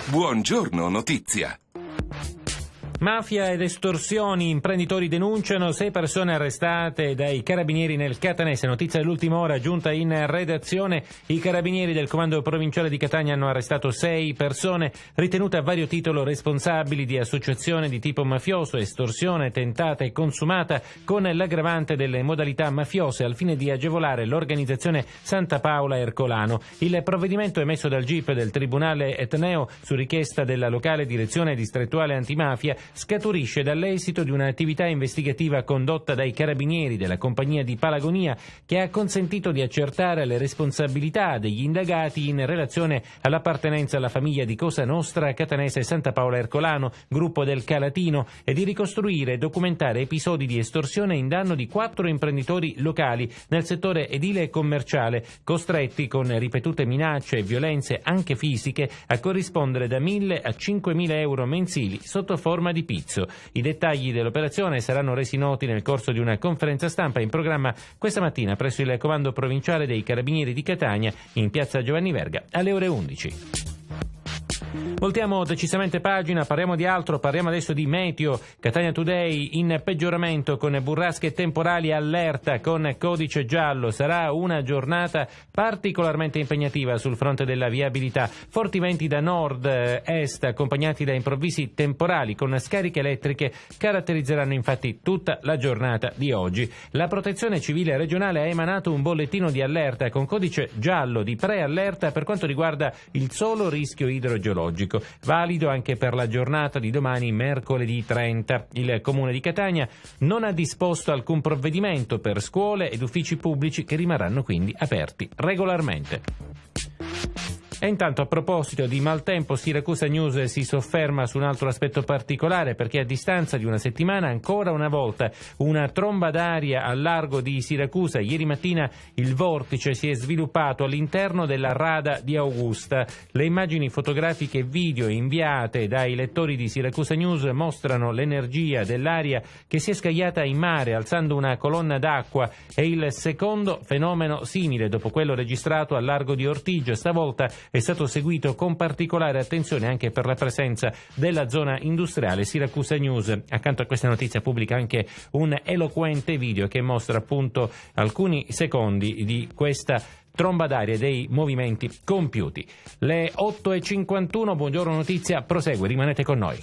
Buongiorno notizia. Mafia ed estorsioni, imprenditori denunciano, 6 persone arrestate dai carabinieri nel Catanese. Notizia dell'ultima ora giunta in redazione. I carabinieri del comando provinciale di Catania hanno arrestato 6 persone ritenute a vario titolo responsabili di associazione di tipo mafioso, estorsione tentata e consumata con l'aggravante delle modalità mafiose al fine di agevolare l'organizzazione Santa Paola Ercolano. Il provvedimento emesso dal GIP del Tribunale Etneo su richiesta della locale direzione distrettuale antimafia scaturisce dall'esito di un'attività investigativa condotta dai carabinieri della compagnia di Palagonia che ha consentito di accertare le responsabilità degli indagati in relazione all'appartenenza alla famiglia di Cosa Nostra Catanese Santa Paola Ercolano, gruppo del Calatino, e di ricostruire e documentare episodi di estorsione in danno di 4 imprenditori locali nel settore edile e commerciale, costretti con ripetute minacce e violenze anche fisiche a corrispondere da 1.000 a 5.000 euro mensili sotto forma di pizzo. I dettagli dell'operazione saranno resi noti nel corso di una conferenza stampa in programma questa mattina presso il comando provinciale dei Carabinieri di Catania in piazza Giovanni Verga alle ore 11. Voltiamo decisamente pagina, parliamo di altro, parliamo adesso di meteo. Catania Today in peggioramento con burrasche temporali, allerta con codice giallo. Sarà una giornata particolarmente impegnativa sul fronte della viabilità. Forti venti da nord-est accompagnati da improvvisi temporali con scariche elettriche caratterizzeranno infatti tutta la giornata di oggi. La Protezione Civile regionale ha emanato un bollettino di allerta con codice giallo di preallerta per quanto riguarda il solo rischio idrogeologico, valido anche per la giornata di domani, mercoledì 30. Il Comune di Catania non ha disposto alcun provvedimento per scuole ed uffici pubblici che rimarranno quindi aperti regolarmente. E intanto, a proposito di maltempo, Siracusa News si sofferma su un altro aspetto particolare, perché a distanza di una settimana ancora una volta una tromba d'aria al largo di Siracusa. Ieri mattina il vortice si è sviluppato all'interno della rada di Augusta. Le immagini fotografiche e video inviate dai lettori di Siracusa News mostrano l'energia dell'aria che si è scagliata in mare alzando una colonna d'acqua. È il secondo fenomeno simile dopo quello registrato al largo di Ortigia. Stavolta è stato seguito con particolare attenzione anche per la presenza della zona industriale. Siracusa News, accanto a questa notizia, pubblica anche un eloquente video che mostra appunto alcuni secondi di questa tromba d'aria e dei movimenti compiuti. Le 8:51, buongiorno notizia prosegue, rimanete con noi.